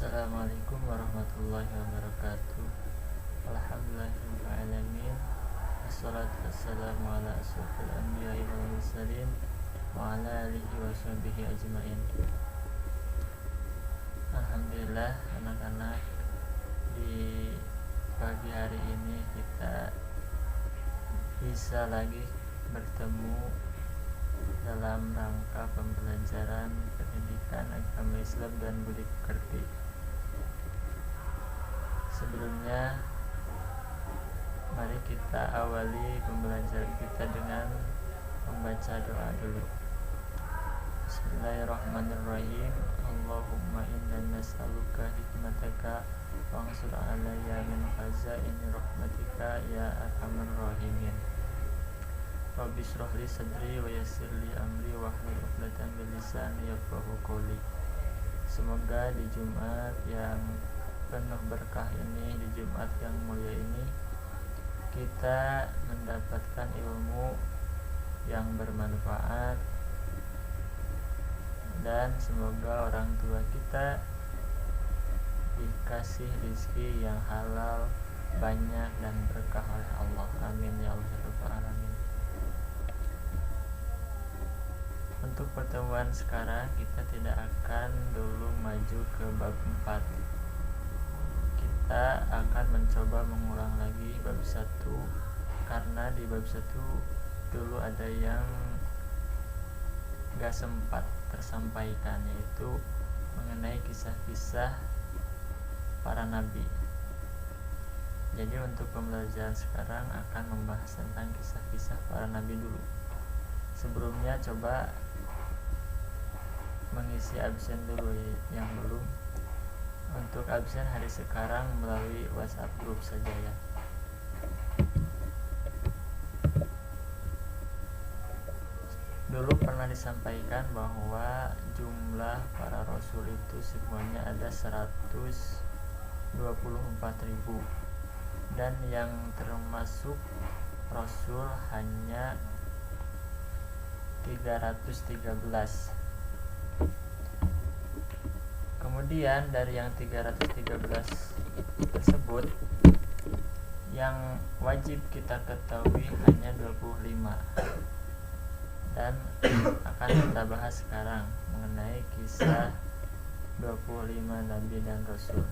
Assalamualaikum warahmatullahi wabarakatuh. Alhamdulillahirrahmanirrahim. Assalatu wassalamu ala asyrafil anbiya'i wal mursalin wa ala alihi wa sahbihi ajma'in. Alhamdulillah anak-anak, di pagi hari ini kita bisa lagi bertemu dalam rangka pembelajaran pendidikan agama Islam dan budi pekerti. Sebelumnya, mari kita awali pembelajaran kita dengan membaca doa dulu. Bismillahirrahmanirrahim. Allahumma inna nas'aluka hikmataka wansur alayya min khazaini rahmatika ya arhamar rahimin. Rabbi shrah li sadri wa yassir li amri wahlul 'uqdatam min lisani yafqahu qawli. Semoga di Jumat yang penuh berkah ini, di Jumat yang mulia ini, kita mendapatkan ilmu yang bermanfaat, dan semoga orang tua kita dikasih rezeki yang halal, banyak dan berkah oleh Allah. Amin ya rabbal alamin. Untuk pertemuan sekarang kita tidak akan dulu maju ke bab 4. Kita akan mencoba mengulang lagi bab 1, karena di bab 1 dulu ada yang gak sempat tersampaikan, yaitu mengenai kisah-kisah para nabi. Jadi untuk pembelajaran sekarang akan membahas tentang kisah-kisah para nabi dulu. Sebelumnya coba mengisi absen dulu yang belum. Untuk absen hari sekarang melalui WhatsApp group saja ya. Dulu pernah disampaikan bahwa jumlah para rasul itu semuanya ada 124.000, dan yang termasuk rasul hanya 313. Kemudian dari yang 313 tersebut, yang wajib kita ketahui hanya 25. Dan akan kita bahas sekarang mengenai kisah 25 nabi dan rasul.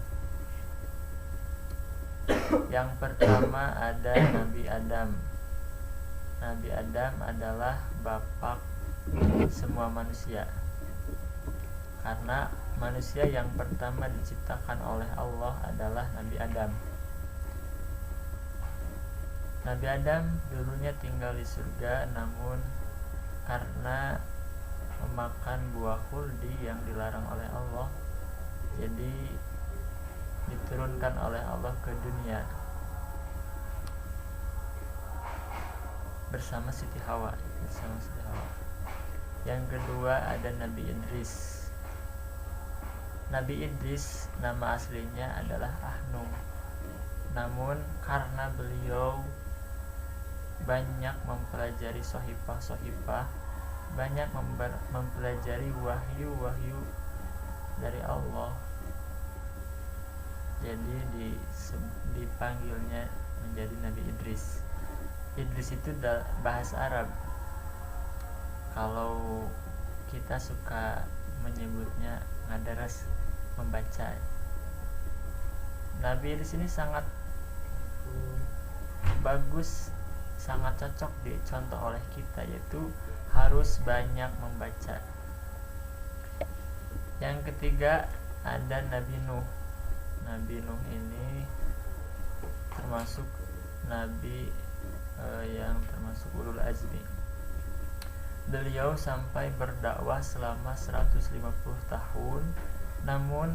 Yang pertama ada Nabi Adam. Nabi Adam adalah bapak semua manusia, karena manusia yang pertama diciptakan oleh Allah adalah Nabi Adam. Nabi Adam dulunya tinggal di surga, namun karena memakan buah khuldi yang dilarang oleh Allah, jadi diturunkan oleh Allah ke dunia bersama Siti Hawa. Yang kedua ada Nabi Idris. Nabi Idris nama aslinya adalah Ahnum, namun karena beliau banyak mempelajari sohifah, banyak mempelajari wahyu dari Allah, jadi dipanggilnya menjadi Nabi Idris. Idris itu bahasa Arab. Kalau kita suka menyebutnya ngadaras, membaca. Nabi Idris ini sangat bagus, sangat cocok dicontoh oleh kita, yaitu harus banyak membaca. Yang ketiga ada Nabi Nuh. Nabi Nuh ini termasuk nabi yang termasuk ulul azmi. Beliau sampai berdakwah selama 150 tahun, namun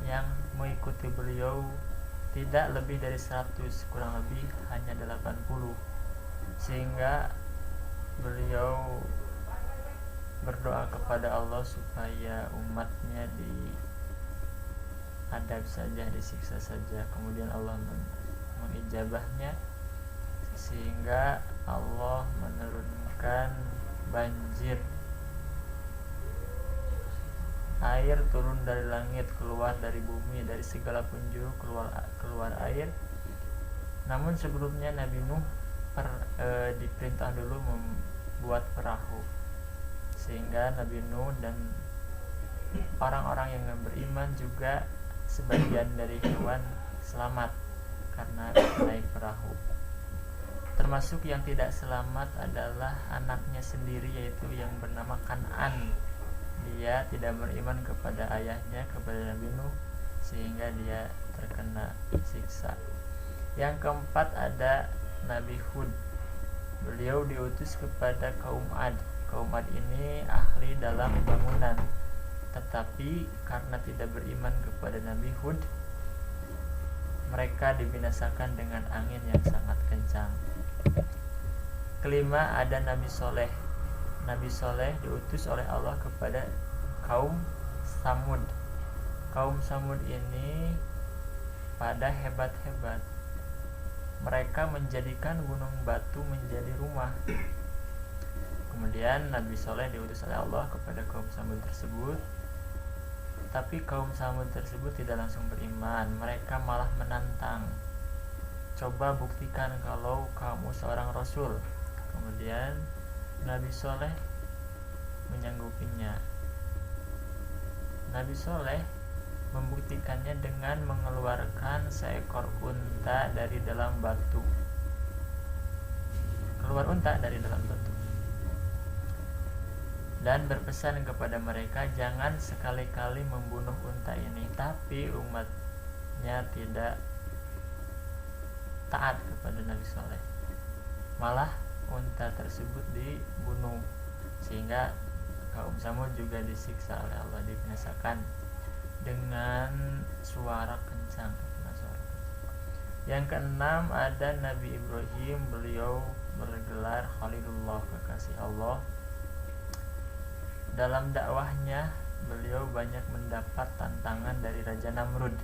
yang mengikuti beliau tidak lebih dari 100, kurang lebih hanya 80. Sehingga beliau berdoa kepada Allah supaya umatnya diadab saja, disiksa saja. Kemudian Allah mengijabahnya, sehingga Allah menurunkan banjir air turun dari langit, keluar dari bumi, dari segala penjuru keluar air. Namun sebelumnya Nabi Nuh diperintah dulu membuat perahu, sehingga Nabi Nuh dan orang-orang yang beriman juga sebagian dari hewan selamat karena naik perahu. Termasuk yang tidak selamat adalah anaknya sendiri, yaitu yang bernama Kan'an. Dia tidak beriman kepada ayahnya, kepada Nabi Nuh, sehingga dia terkena siksa. Yang keempat ada Nabi Hud. Beliau diutus kepada kaum Ad. Kaum Ad ini ahli dalam bangunan, tetapi karena tidak beriman kepada Nabi Hud, mereka dibinasakan dengan angin yang sangat kencang. Kelima ada Nabi Soleh. Nabi Soleh diutus oleh Allah kepada kaum Samud. Kaum Samud ini pada hebat-hebat. Mereka menjadikan gunung batu menjadi rumah. Kemudian Nabi Soleh diutus oleh Allah kepada kaum Samud tersebut. Tapi kaum Samud tersebut tidak langsung beriman. Mereka malah menantang, coba buktikan kalau kamu seorang rasul. Kemudian Nabi Soleh menyanggupinya. Nabi Soleh membuktikannya dengan mengeluarkan seekor unta dari dalam batu. Keluar unta dari dalam batu. Dan berpesan kepada mereka, jangan sekali-kali membunuh unta ini. Tapi umatnya tidak taat kepada Nabi Soleh. Malah unta tersebut dibunuh, sehingga kaum Samud juga disiksa oleh Allah, dibinasakan dengan suara kencang. Yang keenam ada Nabi Ibrahim. Beliau bergelar Khalilullah, kekasih Allah. Dalam dakwahnya beliau banyak mendapat tantangan dari Raja Namrud.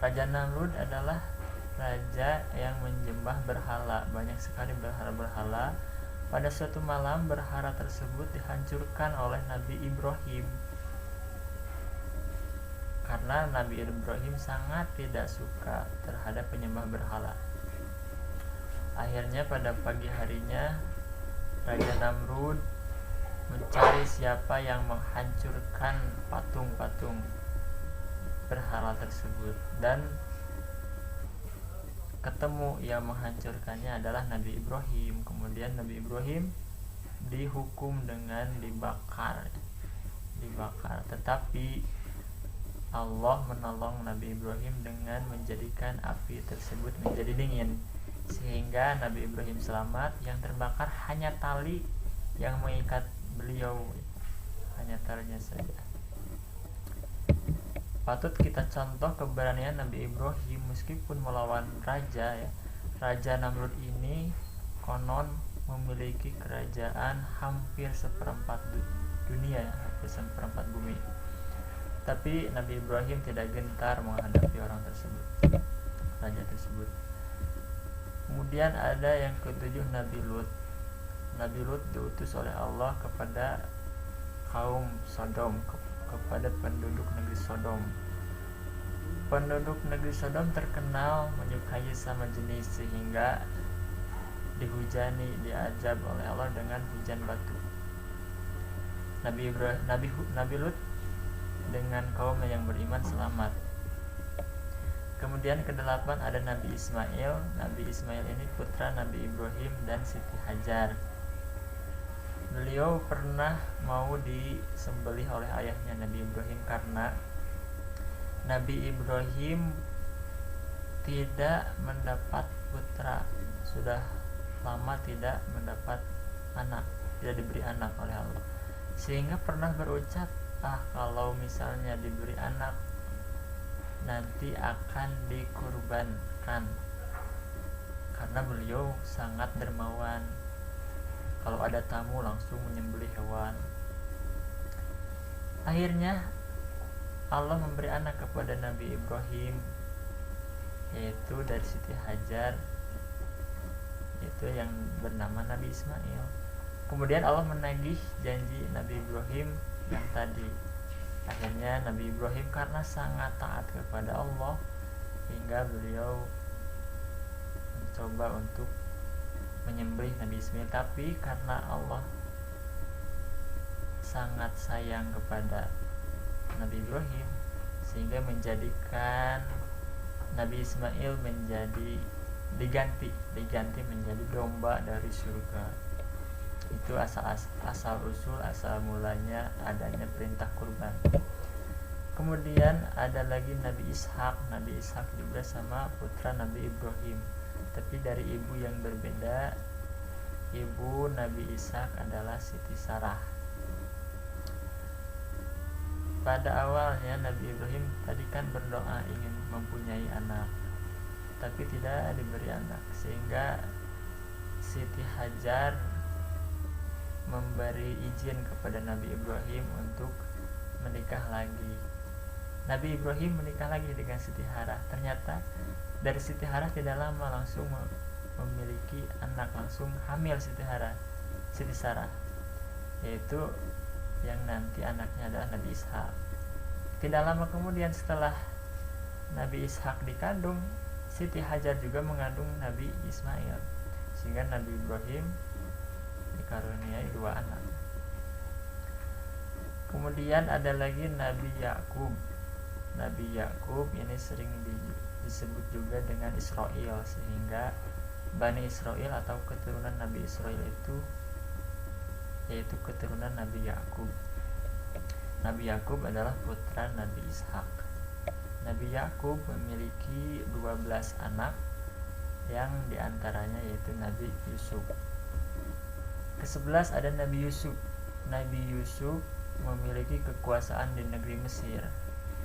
Raja Namrud adalah raja yang menyembah berhala, banyak sekali berhala-berhala. Pada suatu malam berhala tersebut dihancurkan oleh Nabi Ibrahim, karena Nabi Ibrahim sangat tidak suka terhadap penyembah berhala. Akhirnya pada pagi harinya Raja Namrud mencari siapa yang menghancurkan patung-patung berhala tersebut, dan ketemu yang menghancurkannya adalah Nabi Ibrahim. Kemudian Nabi Ibrahim dihukum dengan dibakar. Tetapi Allah menolong Nabi Ibrahim dengan menjadikan api tersebut menjadi dingin, sehingga Nabi Ibrahim selamat. Yang terbakar hanya tali yang mengikat beliau, hanya talinya saja. Patut kita contoh keberanian Nabi Ibrahim meskipun melawan raja, ya. Raja Namrud ini konon memiliki kerajaan hampir seperempat dunia, hampir seperempat bumi. Tapi Nabi Ibrahim tidak gentar menghadapi orang tersebut, raja tersebut. Kemudian ada yang ketujuh Nabi Lut. Nabi Lut diutus oleh Allah kepada kaum Sodom, kepada penduduk negeri Sodom. Penduduk negeri Sodom terkenal menyukai sama jenis, sehingga dihujani, diazab oleh Allah dengan hujan batu. Nabi Lut dengan kaum yang beriman selamat. Kemudian kedelapan ada Nabi Ismail. Nabi Ismail ini putra Nabi Ibrahim dan Siti Hajar. Beliau pernah mau disembelih oleh ayahnya Nabi Ibrahim karena Nabi Ibrahim tidak mendapat putra, sudah lama tidak mendapat anak, tidak diberi anak oleh Allah, sehingga pernah berucap, kalau misalnya diberi anak nanti akan dikurbankan, karena beliau sangat dermawan. Kalau ada tamu langsung menyembelih hewan. Akhirnya Allah memberi anak kepada Nabi Ibrahim, yaitu dari Siti Hajar, yaitu yang bernama Nabi Ismail. Kemudian Allah menagih janji Nabi Ibrahim yang tadi. Akhirnya Nabi Ibrahim karena sangat taat kepada Allah hingga beliau mencoba untuk menyembelih Nabi Ismail, tapi karena Allah sangat sayang kepada Nabi Ibrahim sehingga menjadikan Nabi Ismail diganti menjadi domba dari surga. Itu asal usul asal mulanya adanya perintah kurban. Kemudian ada lagi Nabi Ishak juga sama putra Nabi Ibrahim, tapi dari ibu yang berbeda. Ibu Nabi Ishak adalah Siti Sarah. Pada awalnya Nabi Ibrahim tadi kan berdoa ingin mempunyai anak, tapi tidak diberi anak, sehingga Siti Hajar memberi izin kepada Nabi Ibrahim untuk menikah lagi. Nabi Ibrahim menikah lagi dengan Siti Sarah. Ternyata dari Siti Sarah tidak lama langsung memiliki anak, langsung hamil Siti Sarah, yaitu yang nanti anaknya adalah Nabi Ishak. Tidak lama kemudian setelah Nabi Ishak dikandung, Siti Hajar juga mengandung Nabi Ismail, sehingga Nabi Ibrahim dikaruniai 2 anak. Kemudian ada lagi Nabi Yakub. Nabi Yakub ini sering disebut juga dengan Israel, sehingga Bani Israel atau keturunan Nabi Israel itu yaitu keturunan Nabi Yakub. Nabi Yakub adalah putra Nabi Ishak. Nabi Yakub memiliki 12 anak, yang diantaranya yaitu Nabi Yusuf. Ke-11 ada Nabi Yusuf. Nabi Yusuf memiliki kekuasaan di negeri Mesir,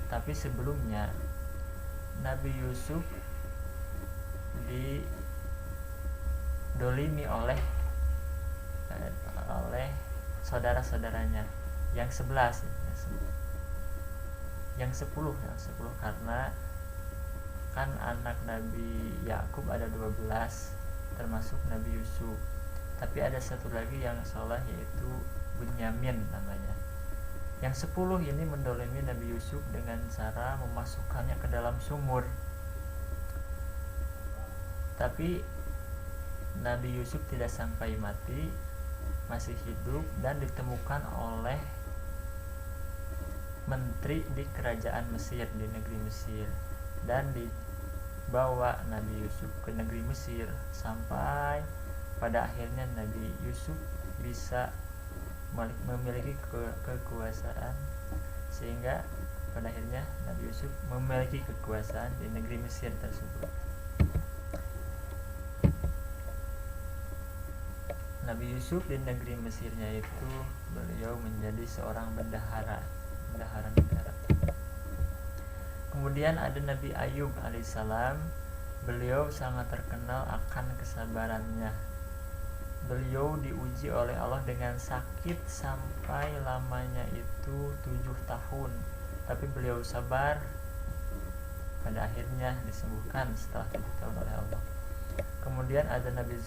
tapi sebelumnya Nabi Yusuf didolimi oleh saudara-saudaranya yang 11, yang 10 karena kan anak Nabi Yakub ada 12 termasuk Nabi Yusuf. Tapi ada satu lagi yang soleh, yaitu Bunyamin namanya. Yang 10 ini mendolimi Nabi Yusuf dengan cara memasukkannya ke dalam sumur. Tapi Nabi Yusuf tidak sampai mati, masih hidup dan ditemukan oleh menteri di kerajaan Mesir, di negeri Mesir, dan dibawa Nabi Yusuf ke negeri Mesir sampai pada akhirnya Nabi Yusuf bisa memiliki kekuasaan, sehingga pada akhirnya Nabi Yusuf memiliki kekuasaan di negeri Mesir tersebut. Nabi Yusuf di negeri Mesirnya itu beliau menjadi seorang bendahara negara. Kemudian ada Nabi Ayub alaihissalam. Beliau sangat terkenal akan kesabarannya. Beliau diuji oleh Allah dengan sakit sampai lamanya itu 7 tahun, tapi beliau sabar, pada akhirnya disembuhkan setelah 7 tahun oleh Allah. Kemudian ada Nabi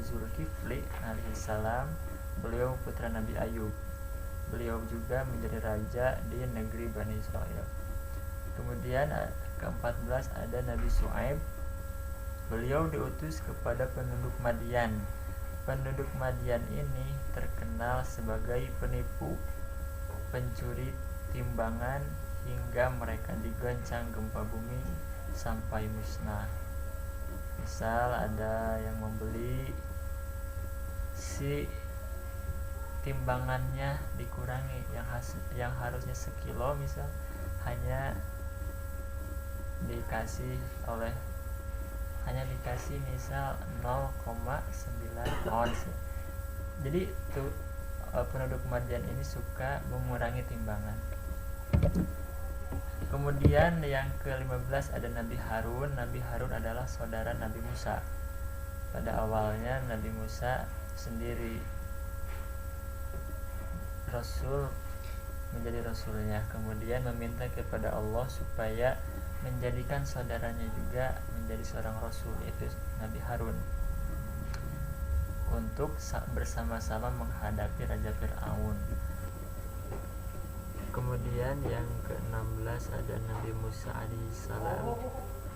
Zulkifli alaihissalam. Beliau putra Nabi Ayub. Beliau juga menjadi raja di negeri Bani Israel. Kemudian ke-14 ada Nabi Shu'aib. Beliau diutus kepada penduduk Madian. Penduduk Madian ini terkenal sebagai penipu, pencuri timbangan, hingga mereka digoncang gempa bumi sampai musnah. Misal ada yang membeli, si timbangannya dikurangi, yang harusnya sekilo misal hanya dikasih misal 0,9 ons. Jadi tuh penduduk Madian ini suka mengurangi timbangan. Kemudian yang ke-15 ada Nabi Harun. Nabi Harun adalah saudara Nabi Musa. Pada awalnya Nabi Musa sendiri menjadi rasulnya, kemudian meminta kepada Allah supaya menjadikan saudaranya juga menjadi seorang rasul, yaitu Nabi Harun. untuk bersama-sama menghadapi Raja Fir'aun. Kemudian yang ke-16 ada Nabi Musa alaihissalam.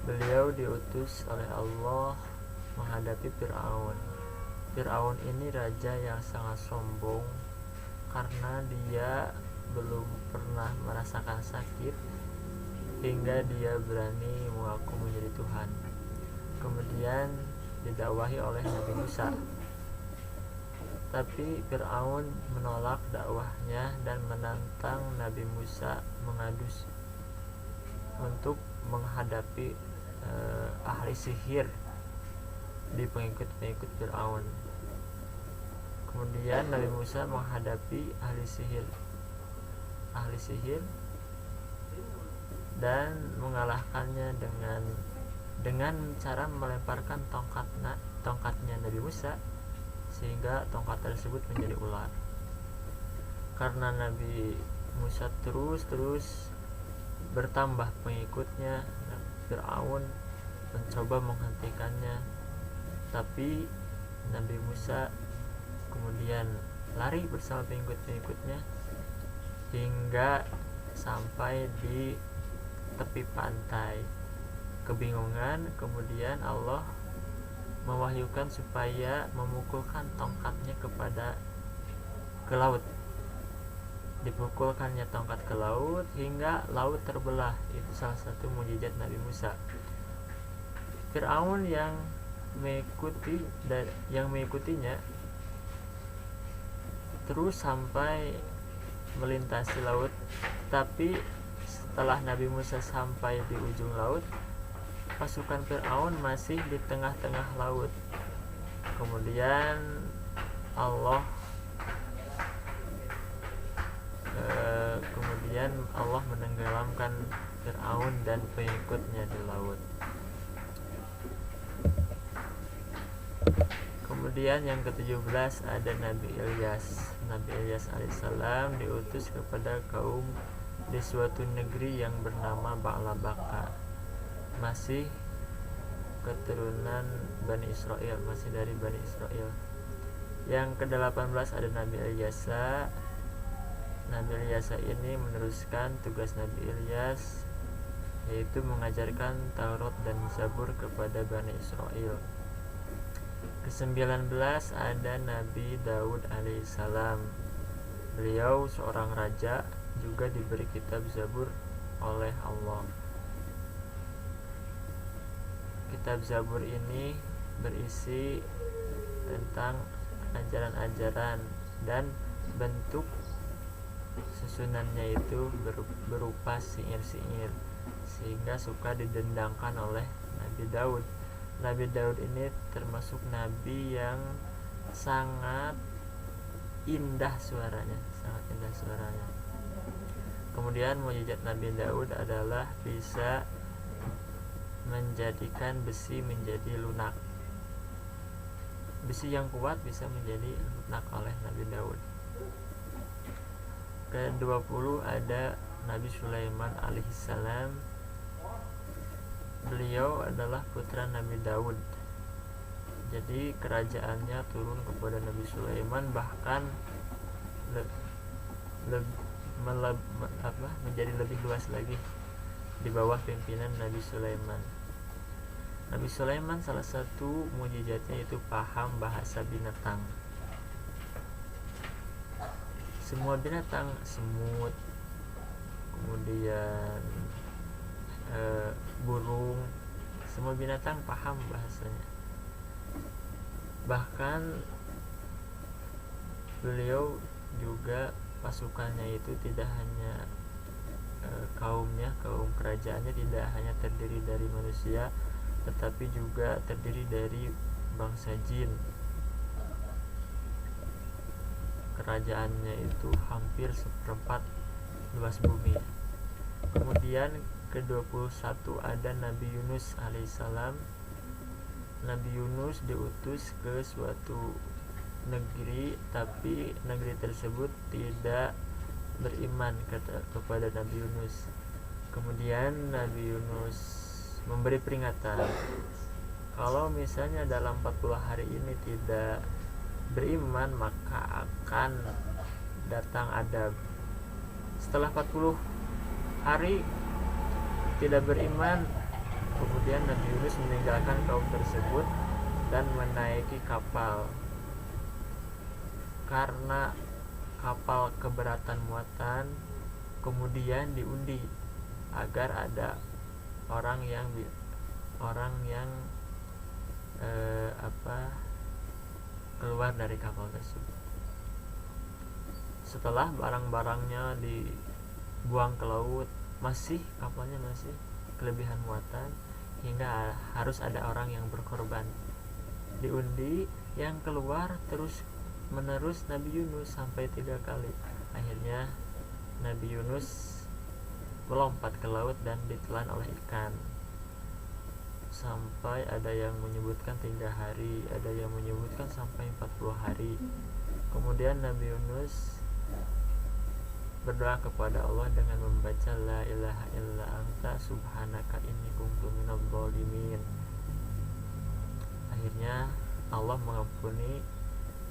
Beliau diutus oleh Allah menghadapi Fir'aun. Fir'aun ini raja yang sangat sombong karena dia belum pernah merasakan sakit hingga dia berani mengaku menjadi Tuhan. Kemudian didakwahi oleh Nabi Musa, tapi Fir'aun menolak dakwahnya dan menantang Nabi Musa mengadu untuk menghadapi ahli sihir di pengikut-pengikut Fir'aun. Kemudian Nabi Musa menghadapi ahli sihir dan mengalahkannya dengan cara melemparkan tongkatnya Nabi Musa, sehingga tongkat tersebut menjadi ular. Karena Nabi Musa terus bertambah pengikutnya, Fir'aun mencoba menghentikannya, tapi Nabi Musa kemudian lari bersama pengikut-pengikutnya hingga sampai di tepi pantai. Kebingungan, kemudian Allah mewahyukan supaya memukulkan tongkatnya ke laut. Dipukulkannya tongkat ke laut hingga laut terbelah. Itu salah satu mukjizat Nabi Musa. Fir'aun yang mengikutinya terus sampai melintasi laut, tapi setelah Nabi Musa sampai di ujung laut, pasukan Fir'aun masih di tengah-tengah laut. Kemudian Allah menenggelamkan Fir'aun dan pengikutnya di laut. Kemudian yang ke-17 ada Nabi Ilyas. Nabi Ilyas alaihissalam diutus kepada kaum di suatu negeri yang bernama Ba'labaka. Masih keturunan Bani Israel, masih dari Bani Israel. Yang ke-18 ada Nabi Ilyasa. Nabi Ilyasa ini meneruskan tugas Nabi Ilyas, yaitu mengajarkan Taurat dan Zabur kepada Bani Israel. Ke-19 ada Nabi Daud alaihissalam. Beliau seorang raja, juga diberi kitab Zabur oleh Allah. Kitab Zabur ini berisi tentang ajaran-ajaran dan bentuk susunannya itu berupa syair-syair, sehingga suka didendangkan oleh Nabi Daud. Nabi Daud ini termasuk nabi yang sangat indah suaranya. Kemudian mukjizat Nabi Daud adalah bisa menjadikan besi menjadi lunak. Besi yang kuat bisa menjadi lunak oleh Nabi Daud. Ke-20 ada Nabi Sulaiman alaihissalam. Beliau adalah putra Nabi Daud. Jadi kerajaannya turun kepada Nabi Sulaiman, bahkan menjadi lebih luas lagi di bawah pimpinan Nabi Sulaiman. Nabi Sulaiman salah satu mukjizatnya itu paham bahasa binatang. Semua binatang, semut, kemudian burung, semua binatang paham bahasanya. Bahkan beliau juga pasukannya itu tidak hanya kaum kerajaannya tidak hanya terdiri dari manusia, tetapi juga terdiri dari bangsa jin. Kerajaannya itu hampir seperempat luas bumi. Kemudian ke-21 ada Nabi Yunus alaihissalam. Nabi Yunus diutus ke suatu negeri, tapi negeri tersebut tidak beriman kepada Nabi Yunus. Kemudian Nabi Yunus memberi peringatan, kalau misalnya dalam 40 hari ini tidak beriman maka akan datang adab. Setelah 40 hari tidak beriman, kemudian Nabi Yunus meninggalkan kaum tersebut dan menaiki kapal. Karena kapal keberatan muatan, kemudian diundi agar ada orang yang keluar dari kapal tersebut. Setelah barang-barangnya dibuang ke laut, kapalnya masih kelebihan muatan, hingga harus ada orang yang berkorban. Diundi, yang keluar terus menerus Nabi Yunus sampai 3 kali. Akhirnya Nabi Yunus melompat ke laut dan ditelan oleh ikan. Sampai ada yang menyebutkan 3 hari, ada yang menyebutkan sampai 40 hari. Kemudian Nabi Yunus berdoa kepada Allah dengan membaca la ilaha illa anta subhanaka inni kuntu minadz dzalimin. Akhirnya Allah mengampuni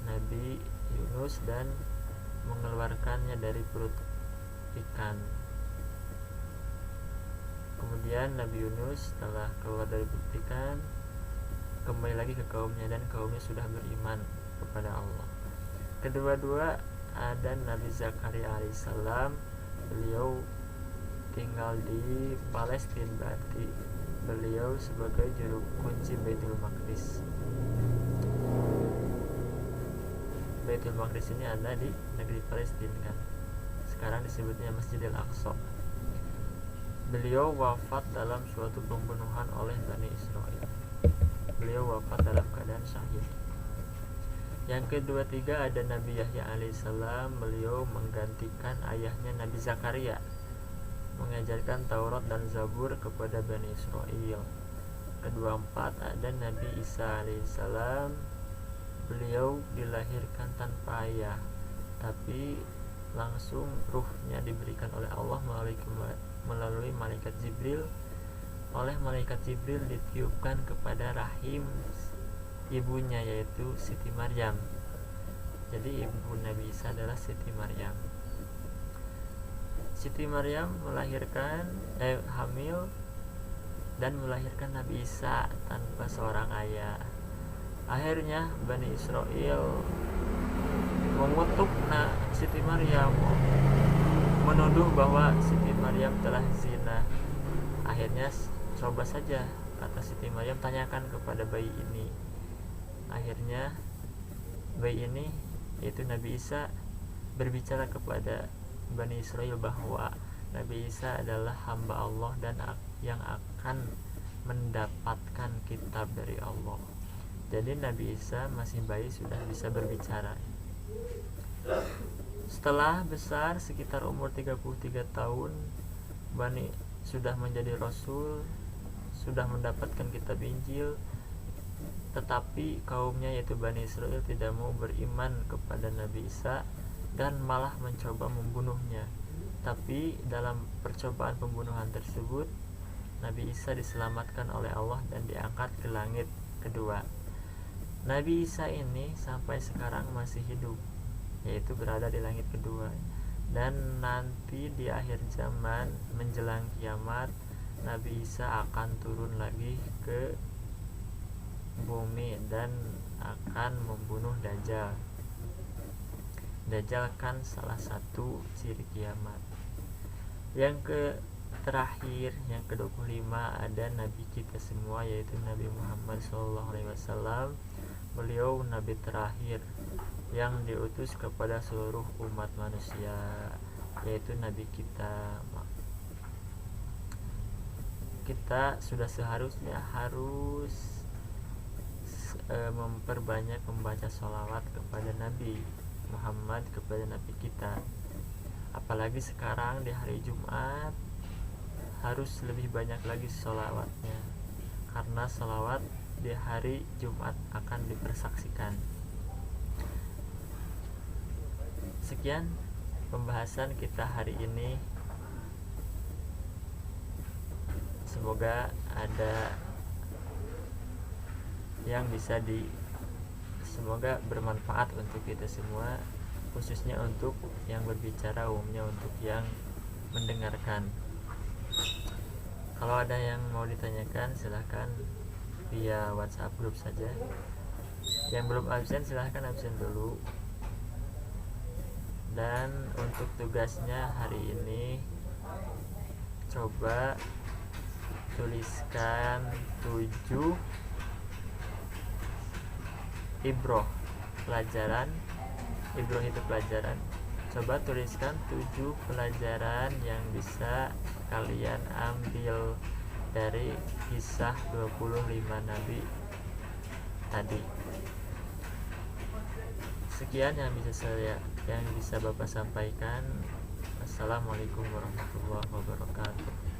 Nabi Yunus dan mengeluarkannya dari perut ikan. Kemudian Nabi Yunus setelah keluar dari perut ikan kembali lagi ke kaumnya, dan kaumnya sudah beriman kepada Allah. Kedua-dua ada Nabi Zakaria alaihissalam. Beliau tinggal di Palestina, berarti beliau sebagai juru kunci Baitul Maqdis. Baitul Maqdis ini ada di negeri Palestina kan. Sekarang disebutnya Masjidil Aqsa. Beliau wafat dalam suatu pembunuhan oleh Bani Israel. Beliau wafat dalam keadaan syahid. Yang kedua-tiga ada Nabi Yahya alaihissalam. Beliau menggantikan ayahnya Nabi Zakaria, mengajarkan Taurat dan Zabur kepada Bani Israel. Kedua-empat ada Nabi Isa alaihissalam. Beliau dilahirkan tanpa ayah, tapi langsung ruhnya diberikan oleh Allah melalui malaikat Jibril. Oleh malaikat Jibril ditiupkan kepada rahim ibunya, yaitu Siti Maryam. Jadi ibu Nabi Isa adalah Siti Maryam. Siti Maryam hamil dan melahirkan Nabi Isa tanpa seorang ayah. Akhirnya Bani Israel mengutuk Siti Maryam, menuduh bahwa Siti Maryam telah zina. Akhirnya coba saja, kata Siti Maryam, tanyakan kepada bayi ini. Akhirnya bayi ini, yaitu Nabi Isa, berbicara kepada Bani Israel bahwa Nabi Isa adalah hamba Allah dan yang akan mendapatkan kitab dari Allah. Jadi Nabi Isa masih bayi sudah bisa berbicara. Setelah besar sekitar umur 33 tahun, Bani sudah menjadi rasul, sudah mendapatkan kitab Injil, tetapi kaumnya yaitu Bani Israel tidak mau beriman kepada Nabi Isa dan malah mencoba membunuhnya. Tapi dalam percobaan pembunuhan tersebut, Nabi Isa diselamatkan oleh Allah dan diangkat ke langit kedua. Nabi Isa ini sampai sekarang masih hidup, yaitu berada di langit kedua. Dan nanti di akhir zaman menjelang kiamat, Nabi Isa akan turun lagi ke bumi dan akan membunuh Dajjal. Dajjal kan salah satu ciri kiamat. Yang terakhir, yang ke-25 ada Nabi kita semua, yaitu Nabi Muhammad SAW. Beliau Nabi terakhir yang diutus kepada seluruh umat manusia, yaitu Nabi kita. Kita sudah seharusnya harus memperbanyak membaca sholawat kepada Nabi Muhammad, kepada Nabi kita. Apalagi sekarang di hari Jumat harus lebih banyak lagi sholawatnya, karena sholawat di hari Jumat akan dipersaksikan. Sekian pembahasan kita hari ini. Semoga ada yang bisa Semoga bermanfaat untuk kita semua, khususnya untuk yang berbicara, umumnya untuk yang mendengarkan. Kalau ada yang mau ditanyakan silahkan via WhatsApp grup saja. Yang belum absen silahkan absen dulu. Dan untuk tugasnya hari ini, coba tuliskan 7 ibroh pelajaran. Ibroh itu pelajaran. Coba tuliskan 7 pelajaran yang bisa kalian ambil dari kisah 25 nabi tadi. Sekian yang bisa Bapak sampaikan. Assalamualaikum warahmatullahi wabarakatuh.